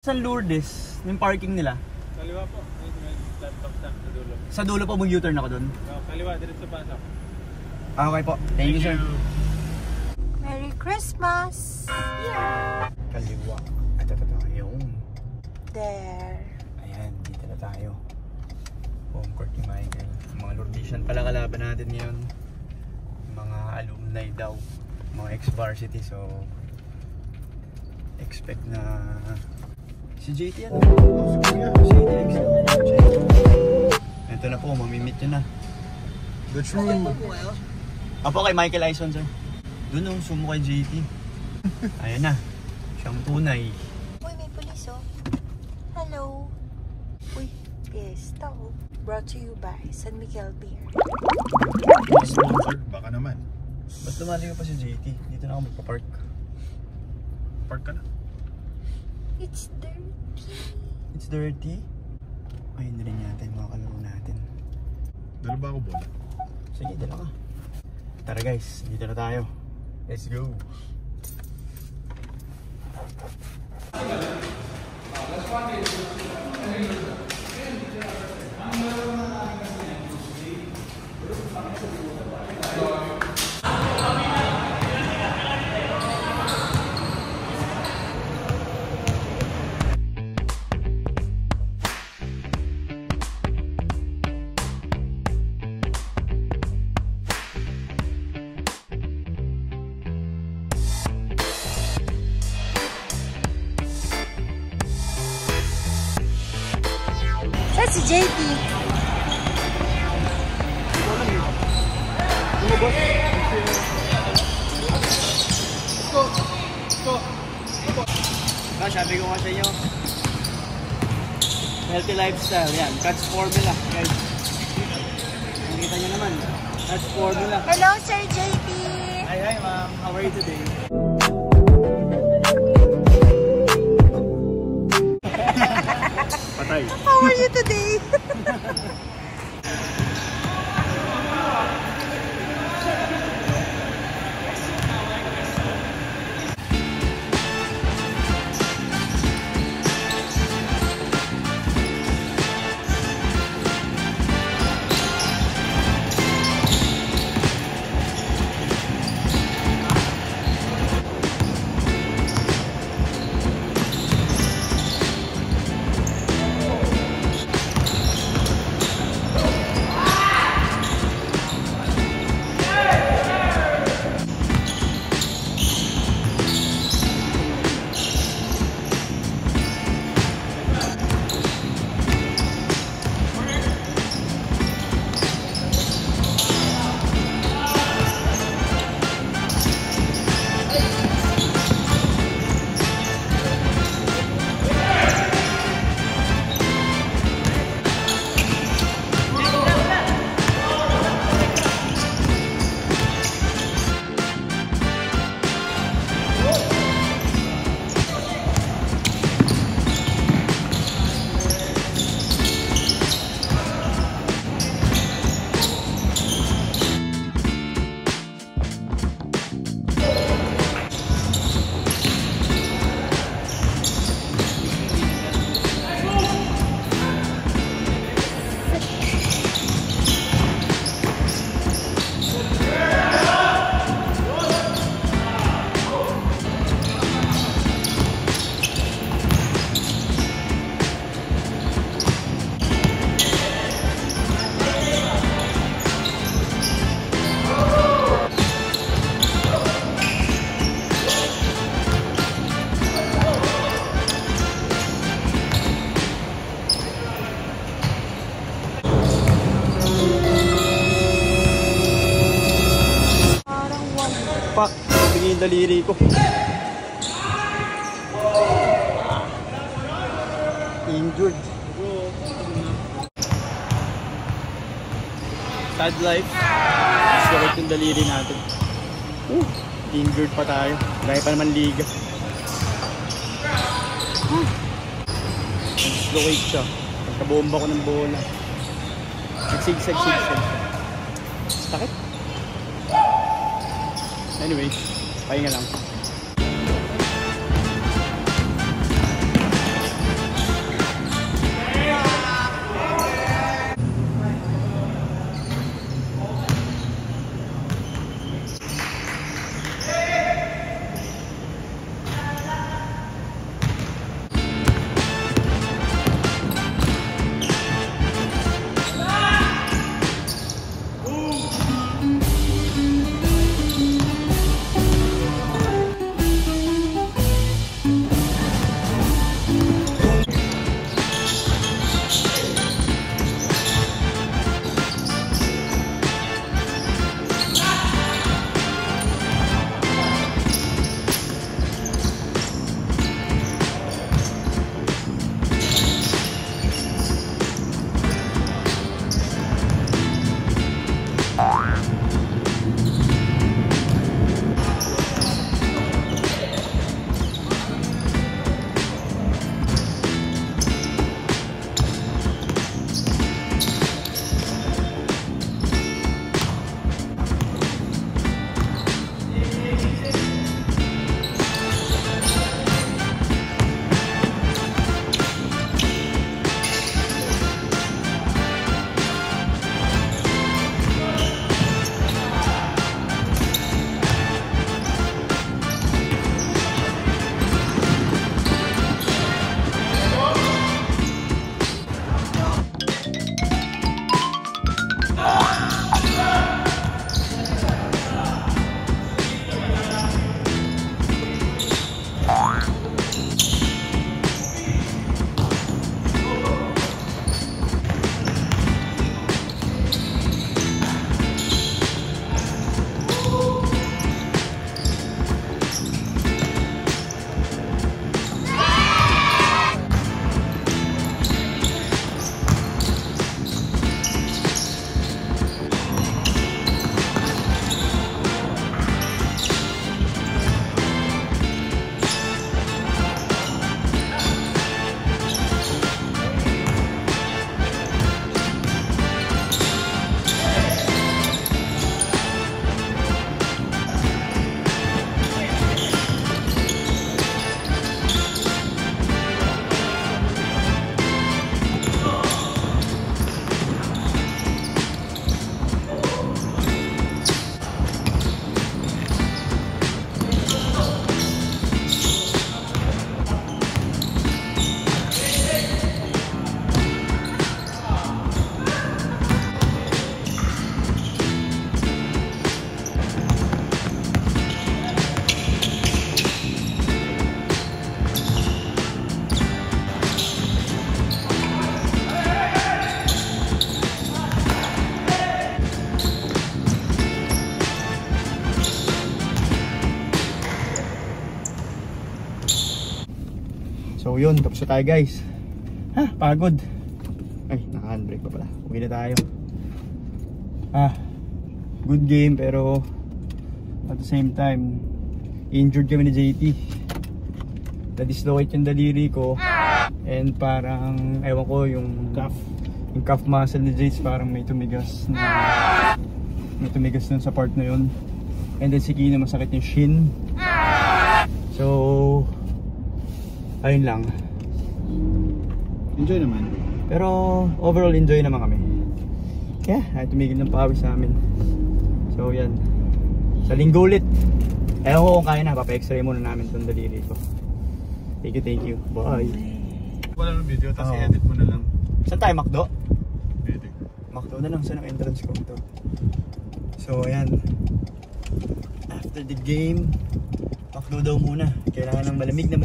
San Lourdes, yung parking nila. Kaliwa po. Laptop na sa dulo. Sa dulo po, mag-U-turn ako dun. Kaliwa, diretso pasok. Okay po. Thank you, sir. Merry Christmas! Yeah! Kaliwa. Ito. Yung. There. Ayan, dito na tayo. Home court ni Michael. Mga Lourdesian pala kalaban natin ngayon. Mga alumni daw. Mga ex-varsity. So, expect na si JT ano? Si JT. Ito na po, mamimit nyo na. The true. Apo kay Michael Aison, sir. Doon yung sumo kay JT. Ayan na. Siyang tunay. Uy, may pulis oh. Hello. Uy, pista oh. Brought to you by San Miguel Beer. Sponsored, baka naman. Ba't lumali pa si JT? Dito na ako magpa-park. Park ka na. It's dirty. It's dirty? Ayun na rin yata yung mga kalaro natin. Dala ba ako bola? Sige, dala ka. Tara guys, dito na tayo. Let's go! That's si JT. Sabi ko nga sa inyo, healthy lifestyle, yan, Catch Formula, guys. Nakita nyo naman, Catch Formula. Hello, Sir JT. Hi ma'am, how are you today? Patay. How are you today? Pak, bigyan yung daliri ko. Injured. Sad life. Sakit yung daliri natin. Injured pa tayo. Dahil pa naman liga. Dislocate siya. Pagkabomba ko ng bola. Nagsigsag. Sakit. Anyway, pahinga lang. yun, tapos na tayo guys. Pagod. Ay, naka-handbrake pa pala. Uwi na tayo. Good game pero at the same time injured kami ni JT. Na-dislocate yung daliri ko and parang ewan ko yung calf muscle ni JT parang may tumigas dun sa part na yun. And then si Kino masakit yung shin. So ayun lang. Enjoy naman. Pero overall enjoy naman kami. Kaya ay tumigil ng pawis sa amin. So yan. Sa linggo ulit. Ewan ko kung kaya na, papa-x-ray muna namin itong daliri ko. Thank you. Bye. Wala ng video, tapos Oo. i-edit mo na lang. Saan tayo, Macdo? Pwede. Macdo na lang, saan ang entrance ko ito. So ayan. After the game, Macdo daw muna. Kailangan ng malamig na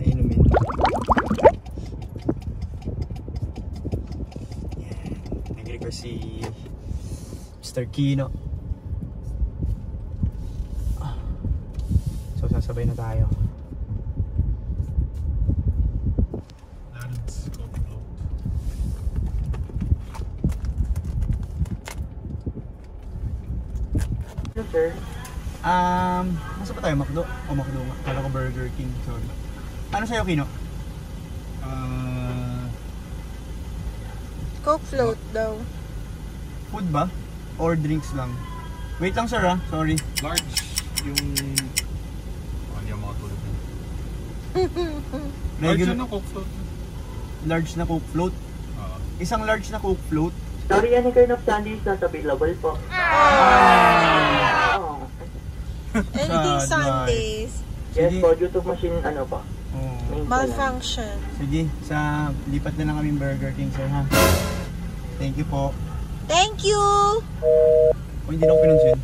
inumin. Yan. Nag-request si Mr. Kino. So sasabay na tayo. Let's go float. Hello sir. Nasa pa tayo? Macdo? O Macdo nga? Kala ko Burger King. Sorry. Ano sa'yo, Kino? Coke float daw. Food ba? Or drinks lang? Wait lang sir sorry. Large yung... Hindi ako makatulog na. Large Regular, yun ang Coke float. large na Coke float. Isang large na Coke float. Sorry, any kind of candy is not available po. Oh. Anything Sad Sundays. Yes Sige. po, due to machine ano po. Oh. Maintenance. Malfunction. Sige, lipat na lang kami Burger King sir ha. Thank you po. Thank you! O hindi na ako pinansin.